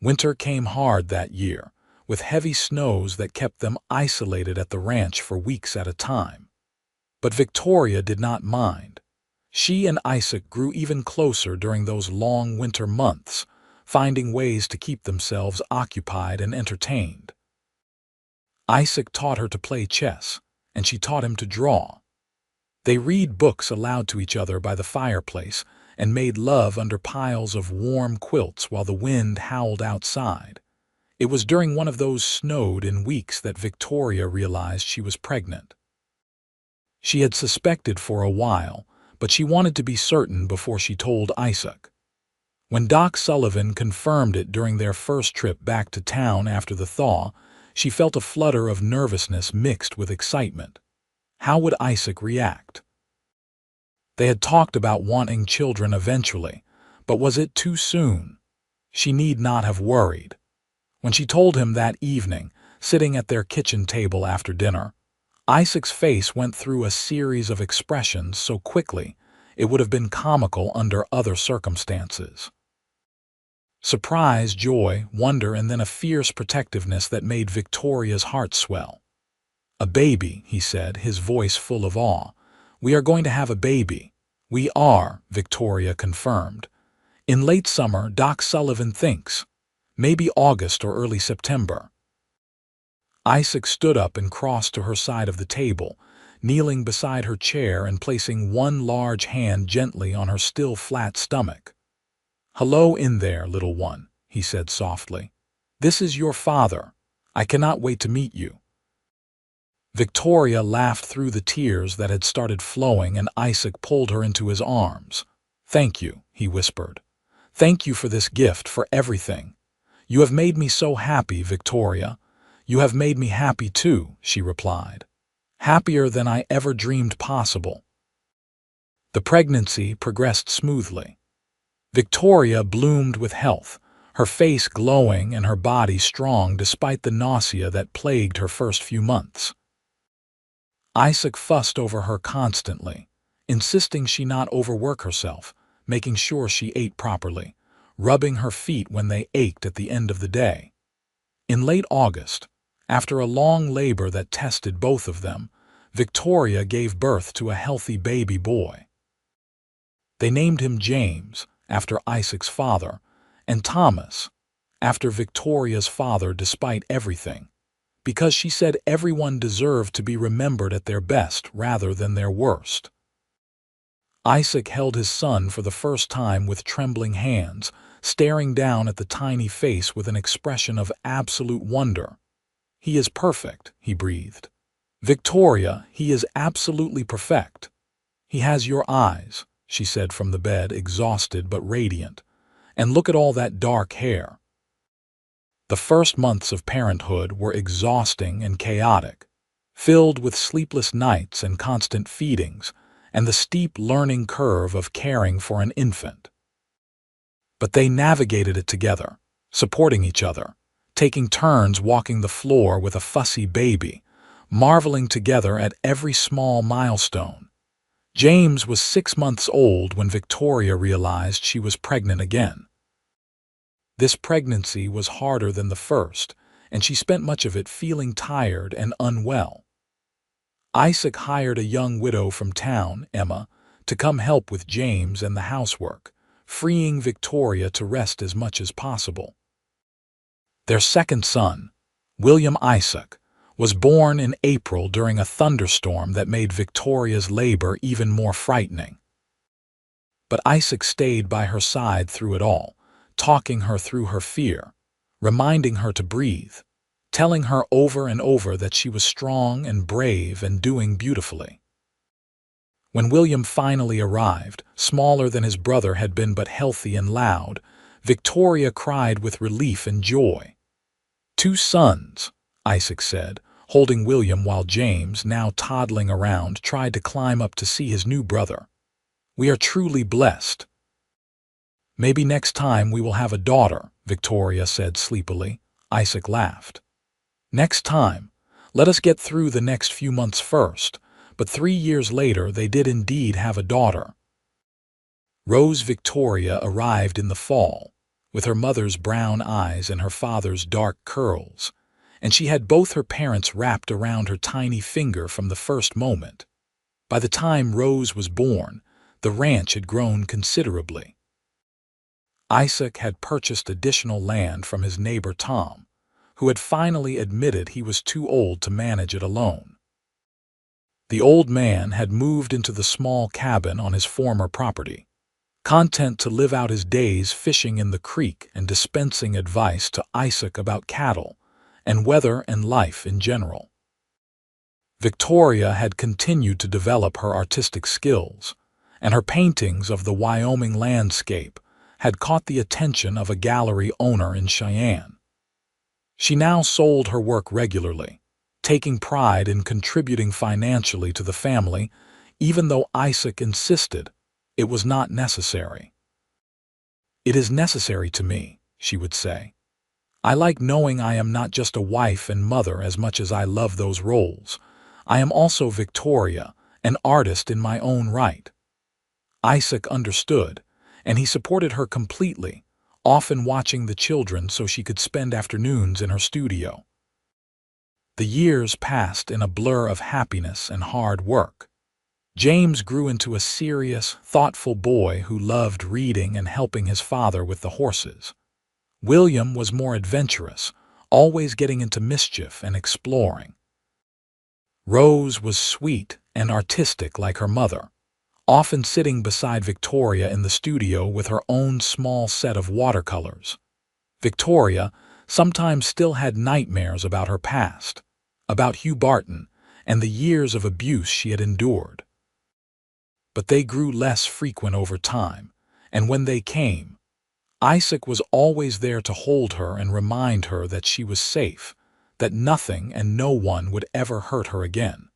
Winter came hard that year, with heavy snows that kept them isolated at the ranch for weeks at a time. But Victoria did not mind. She and Isaac grew even closer during those long winter months, finding ways to keep themselves occupied and entertained. Isaac taught her to play chess, and she taught him to draw. They read books aloud to each other by the fireplace and made love under piles of warm quilts while the wind howled outside. It was during one of those snowed-in weeks that Victoria realized she was pregnant. She had suspected for a while, but she wanted to be certain before she told Isaac. When Doc Sullivan confirmed it during their first trip back to town after the thaw, she felt a flutter of nervousness mixed with excitement. How would Isaac react? They had talked about wanting children eventually, but was it too soon? She need not have worried. When she told him that evening, sitting at their kitchen table after dinner, Isaac's face went through a series of expressions so quickly it would have been comical under other circumstances. Surprise, joy, wonder, and then a fierce protectiveness that made Victoria's heart swell. "A baby," he said, his voice full of awe. "We are going to have a baby." "We are," Victoria confirmed. "In late summer, Doc Sullivan thinks. Maybe August or early September." Isaac stood up and crossed to her side of the table, kneeling beside her chair and placing one large hand gently on her still flat stomach. "Hello in there, little one," he said softly. "This is your father. I cannot wait to meet you." Victoria laughed through the tears that had started flowing, and Isaac pulled her into his arms. "Thank you," he whispered. "Thank you for this gift, for everything. You have made me so happy, Victoria." "You have made me happy too," she replied. "Happier than I ever dreamed possible." The pregnancy progressed smoothly. Victoria bloomed with health, her face glowing and her body strong despite the nausea that plagued her first few months. Isaac fussed over her constantly, insisting she not overwork herself, making sure she ate properly, rubbing her feet when they ached at the end of the day. In late August, after a long labor that tested both of them, Victoria gave birth to a healthy baby boy. They named him James, after Isaac's father, and Thomas, after Victoria's father, despite everything, because she said everyone deserved to be remembered at their best rather than their worst. Isaac held his son for the first time with trembling hands, staring down at the tiny face with an expression of absolute wonder. "He is perfect," he breathed. "Victoria, he is absolutely perfect. He has your eyes," she said from the bed, exhausted but radiant. "And look at all that dark hair." The first months of parenthood were exhausting and chaotic, filled with sleepless nights and constant feedings, and the steep learning curve of caring for an infant. But they navigated it together, supporting each other, taking turns walking the floor with a fussy baby, marveling together at every small milestone. James was 6 months old when Victoria realized she was pregnant again. This pregnancy was harder than the first, and she spent much of it feeling tired and unwell. Isaac hired a young widow from town, Emma, to come help with James and the housework, freeing Victoria to rest as much as possible. Their second son, William Isaac, was born in April during a thunderstorm that made Victoria's labor even more frightening. But Isaac stayed by her side through it all, talking her through her fear, reminding her to breathe, telling her over and over that she was strong and brave and doing beautifully. When William finally arrived, smaller than his brother had been but healthy and loud, Victoria cried with relief and joy. "2 sons," Isaac said, holding William while James, now toddling around, tried to climb up to see his new brother. "We are truly blessed." "Maybe next time we will have a daughter," Victoria said sleepily. Isaac laughed. "Next time. Let us get through the next few months first." But 3 years later they did indeed have a daughter. Rose Victoria arrived in the fall, with her mother's brown eyes and her father's dark curls, and she had both her parents wrapped around her tiny finger from the first moment. By the time Rose was born, the ranch had grown considerably. Isaac had purchased additional land from his neighbor Tom, who had finally admitted he was too old to manage it alone. The old man had moved into the small cabin on his former property, content to live out his days fishing in the creek and dispensing advice to Isaac about cattle and weather and life in general. Victoria had continued to develop her artistic skills, and her paintings of the Wyoming landscape had caught the attention of a gallery owner in Cheyenne. She now sold her work regularly, taking pride in contributing financially to the family, even though Isaac insisted it was not necessary. "It is necessary to me," she would say. "I like knowing I am not just a wife and mother as much as I love those roles. I am also Victoria, an artist in my own right." Isaac understood, and he supported her completely, often watching the children so she could spend afternoons in her studio. The years passed in a blur of happiness and hard work. James grew into a serious, thoughtful boy who loved reading and helping his father with the horses. William was more adventurous, always getting into mischief and exploring. Rose was sweet and artistic like her mother, often sitting beside Victoria in the studio with her own small set of watercolors. Victoria sometimes still had nightmares about her past, about Hugh Barton and the years of abuse she had endured. But they grew less frequent over time, and when they came, Isaac was always there to hold her and remind her that she was safe, that nothing and no one would ever hurt her again.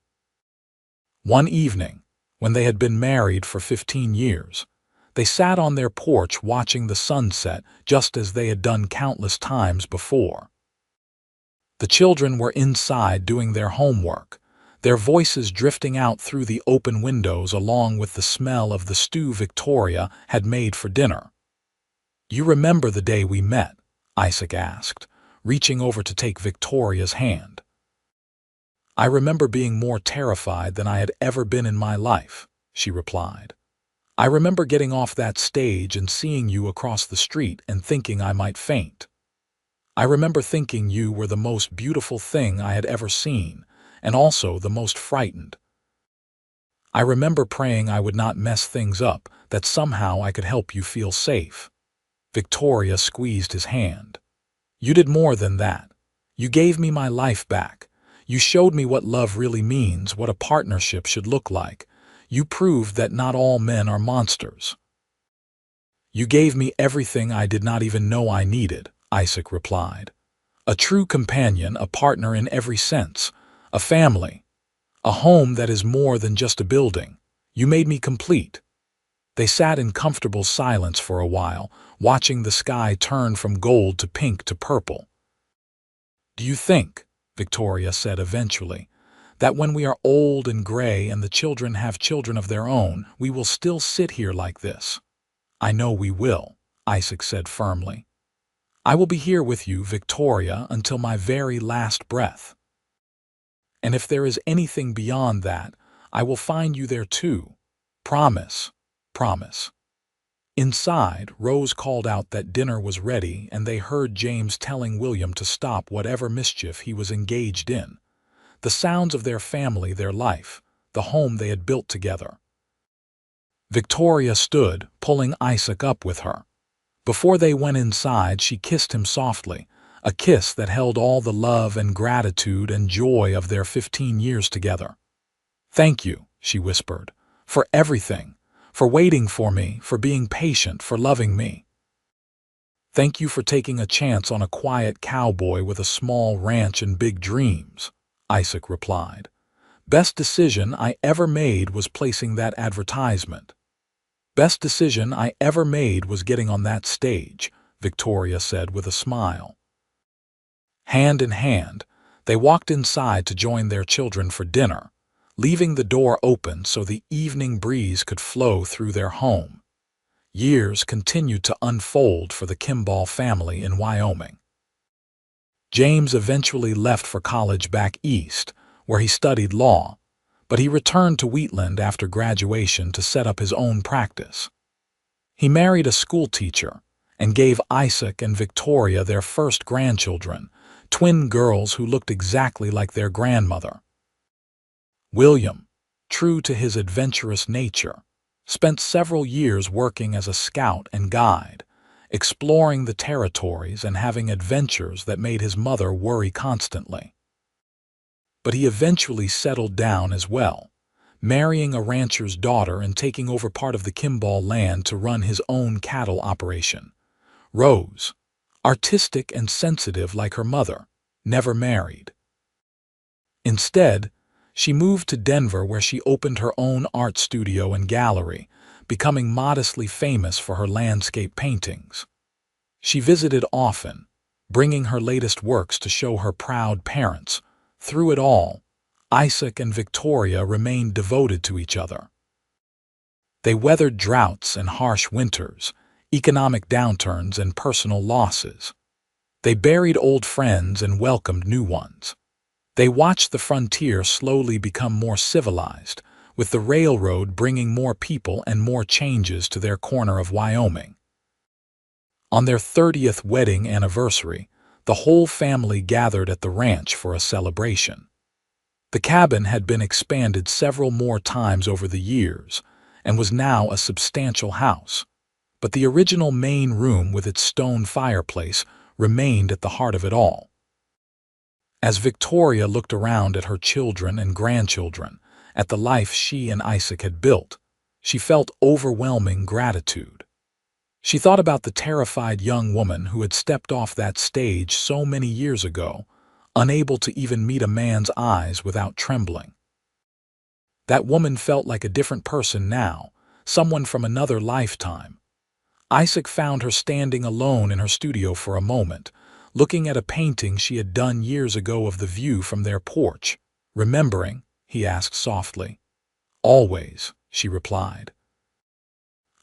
One evening, when they had been married for 15 years, they sat on their porch watching the sunset just as they had done countless times before. The children were inside doing their homework, their voices drifting out through the open windows along with the smell of the stew Victoria had made for dinner. "You remember the day we met?" Isaac asked, reaching over to take Victoria's hand. "I remember being more terrified than I had ever been in my life," she replied. "I remember getting off that stage and seeing you across the street and thinking I might faint. I remember thinking you were the most beautiful thing I had ever seen, and also the most frightened. I remember praying I would not mess things up, that somehow I could help you feel safe." Victoria squeezed his hand. "You did more than that. You gave me my life back. You showed me what love really means, what a partnership should look like. You proved that not all men are monsters." "You gave me everything I did not even know I needed," Isaac replied. "A true companion, a partner in every sense, a family, a home that is more than just a building. You made me complete." They sat in comfortable silence for a while, watching the sky turn from gold to pink to purple. "Do you think," Victoria said eventually, "that when we are old and gray and the children have children of their own, we will still sit here like this?" "I know we will," Isaac said firmly. "I will be here with you, Victoria, until my very last breath. And if there is anything beyond that, I will find you there too. Promise, promise." Inside, Rose called out that dinner was ready, and they heard James telling William to stop whatever mischief he was engaged in. The sounds of their family, their life, the home they had built together. Victoria stood, pulling Isaac up with her. Before they went inside, she kissed him softly, a kiss that held all the love and gratitude and joy of their 15 years together. "Thank you," she whispered, "for everything. For waiting for me, for being patient, for loving me. Thank you for taking a chance on a quiet cowboy with a small ranch and big dreams," Isaac replied. "Best decision I ever made was placing that advertisement. Best decision I ever made was getting on that stage," Victoria said with a smile. Hand in hand, they walked inside to join their children for dinner, leaving the door open so the evening breeze could flow through their home. Years continued to unfold for the Kimball family in Wyoming. James eventually left for college back east, where he studied law, but he returned to Wheatland after graduation to set up his own practice. He married a schoolteacher and gave Isaac and Victoria their first grandchildren, twin girls who looked exactly like their grandmother. William, true to his adventurous nature, spent several years working as a scout and guide, exploring the territories and having adventures that made his mother worry constantly. But he eventually settled down as well, marrying a rancher's daughter and taking over part of the Kimball land to run his own cattle operation. Rose, artistic and sensitive like her mother, never married. Instead, she moved to Denver where she opened her own art studio and gallery, becoming modestly famous for her landscape paintings. She visited often, bringing her latest works to show her proud parents. Through it all, Isaac and Victoria remained devoted to each other. They weathered droughts and harsh winters, economic downturns and personal losses. They buried old friends and welcomed new ones. They watched the frontier slowly become more civilized, with the railroad bringing more people and more changes to their corner of Wyoming. On their 30th wedding anniversary, the whole family gathered at the ranch for a celebration. The cabin had been expanded several more times over the years and was now a substantial house, but the original main room with its stone fireplace remained at the heart of it all. As Victoria looked around at her children and grandchildren, at the life she and Isaac had built, she felt overwhelming gratitude. She thought about the terrified young woman who had stepped off that stage so many years ago, unable to even meet a man's eyes without trembling. That woman felt like a different person now, someone from another lifetime. Isaac found her standing alone in her studio for a moment, looking at a painting she had done years ago of the view from their porch. Remembering, he asked softly. Always, she replied.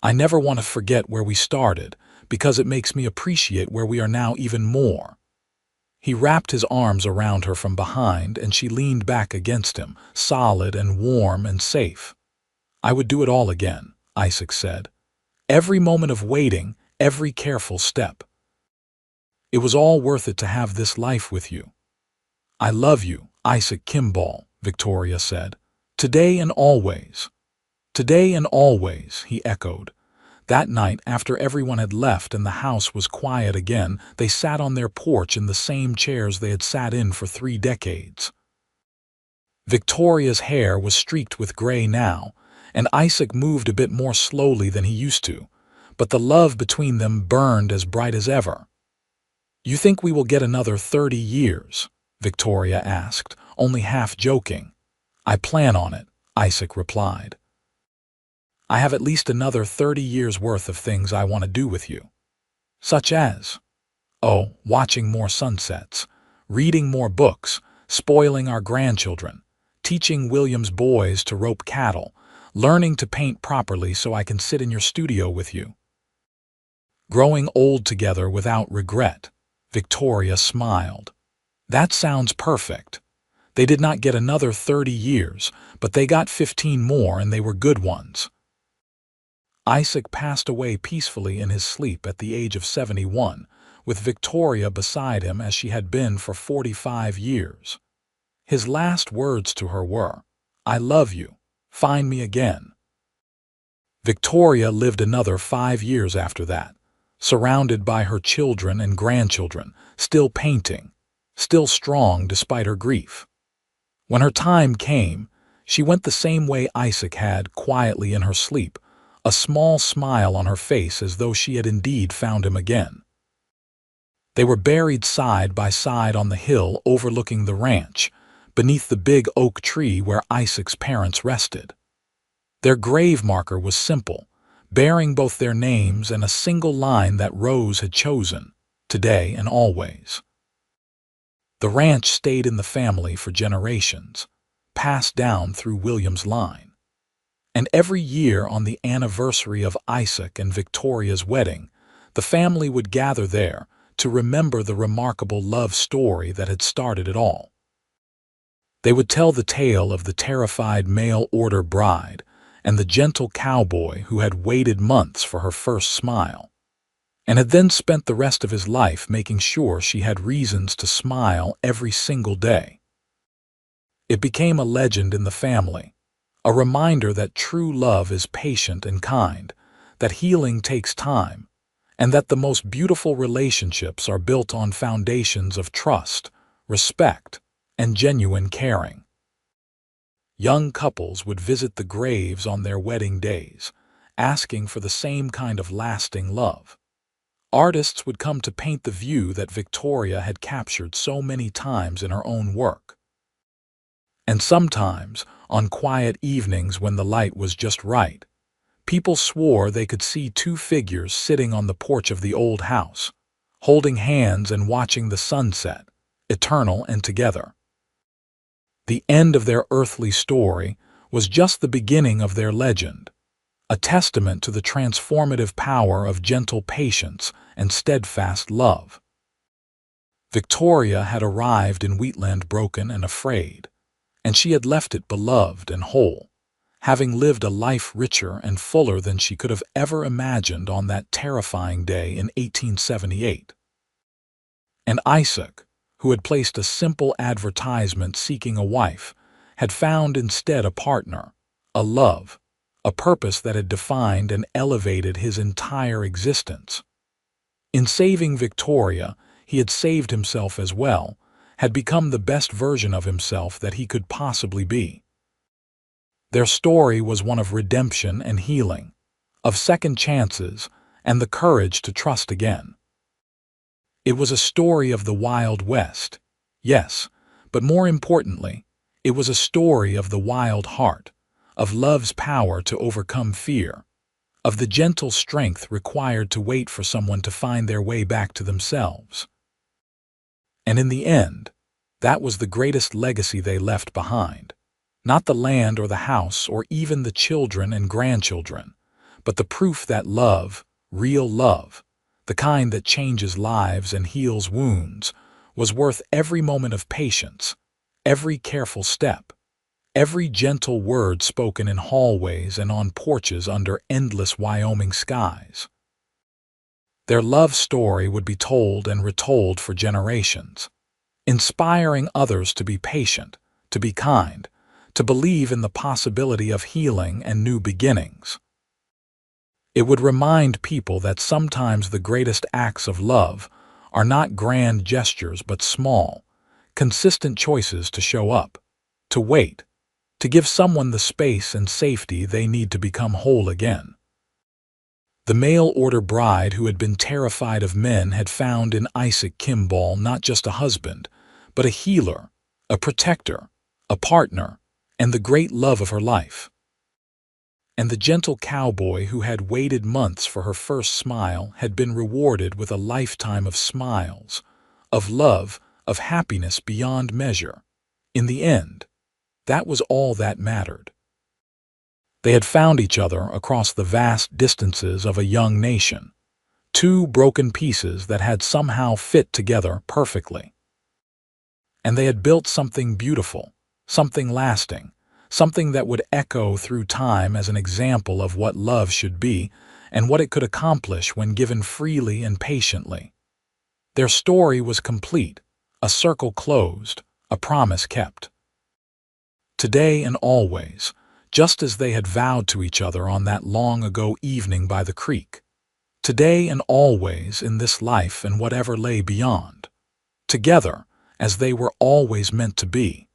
I never want to forget where we started, because it makes me appreciate where we are now even more. He wrapped his arms around her from behind, and she leaned back against him, solid and warm and safe. I would do it all again, Isaac said. Every moment of waiting, every careful step. It was all worth it to have this life with you. I love you, Isaac Kimball, Victoria said. Today and always. Today and always, he echoed. That night, after everyone had left and the house was quiet again, they sat on their porch in the same chairs they had sat in for 3 decades. Victoria's hair was streaked with gray now, and Isaac moved a bit more slowly than he used to, but the love between them burned as bright as ever. You think we will get another 30 years? Victoria asked, only half joking. I plan on it, Isaac replied. I have at least another 30 years worth of things I want to do with you. Such as, watching more sunsets, reading more books, spoiling our grandchildren, teaching William's boys to rope cattle, learning to paint properly so I can sit in your studio with you. Growing old together without regret, Victoria smiled. That sounds perfect. They did not get another 30 years, but they got 15 more, and they were good ones. Isaac passed away peacefully in his sleep at the age of 71, with Victoria beside him as she had been for 45 years. His last words to her were, I love you. Find me again. Victoria lived another 5 years after that, surrounded by her children and grandchildren, still painting, still strong despite her grief. When her time came, she went the same way Isaac had, quietly in her sleep, a small smile on her face as though she had indeed found him again. They were buried side by side on the hill overlooking the ranch, beneath the big oak tree where Isaac's parents rested. Their grave marker was simple, bearing both their names and a single line that Rose had chosen, today and always. The ranch stayed in the family for generations, passed down through William's line. And every year on the anniversary of Isaac and Victoria's wedding, the family would gather there to remember the remarkable love story that had started it all. They would tell the tale of the terrified mail-order bride and the gentle cowboy who had waited months for her first smile, and had then spent the rest of his life making sure she had reasons to smile every single day. It became a legend in the family, a reminder that true love is patient and kind, that healing takes time, and that the most beautiful relationships are built on foundations of trust, respect, and genuine caring. Young couples would visit the graves on their wedding days, asking for the same kind of lasting love. Artists would come to paint the view that Victoria had captured so many times in her own work. And sometimes, on quiet evenings when the light was just right, people swore they could see 2 figures sitting on the porch of the old house, holding hands and watching the sunset, eternal and together. The end of their earthly story was just the beginning of their legend, a testament to the transformative power of gentle patience and steadfast love. Victoria had arrived in Wheatland broken and afraid, and she had left it beloved and whole, having lived a life richer and fuller than she could have ever imagined on that terrifying day in 1878. And Isaac, who had placed a simple advertisement seeking a wife, had found instead a partner, a love, a purpose that had defined and elevated his entire existence. In saving Victoria, he had saved himself as well, had become the best version of himself that he could possibly be. Their story was one of redemption and healing, of second chances and the courage to trust again. It was a story of the Wild West, yes, but more importantly, it was a story of the wild heart, of love's power to overcome fear, of the gentle strength required to wait for someone to find their way back to themselves. And in the end, that was the greatest legacy they left behind, Not the land or the house or even the children and grandchildren, but the proof that love, real love, the kind that changes lives and heals wounds, was worth every moment of patience, every careful step, every gentle word spoken in hallways and on porches under endless Wyoming skies. Their love story would be told and retold for generations, inspiring others to be patient, to be kind, to believe in the possibility of healing and new beginnings. It would remind people that sometimes the greatest acts of love are not grand gestures but small, consistent choices to show up, to wait, to give someone the space and safety they need to become whole again. The mail-order bride who had been terrified of men had found in Isaac Kimball not just a husband, but a healer, a protector, a partner, and the great love of her life. And the gentle cowboy who had waited months for her first smile had been rewarded with a lifetime of smiles, of love, of happiness beyond measure. In the end, that was all that mattered. They had found each other across the vast distances of a young nation, two broken pieces that had somehow fit together perfectly. And they had built something beautiful, something lasting, something that would echo through time as an example of what love should be and what it could accomplish when given freely and patiently. Their story was complete, a circle closed, a promise kept. Today and always, just as they had vowed to each other on that long-ago evening by the creek. Today and always in this life and whatever lay beyond. Together, as they were always meant to be.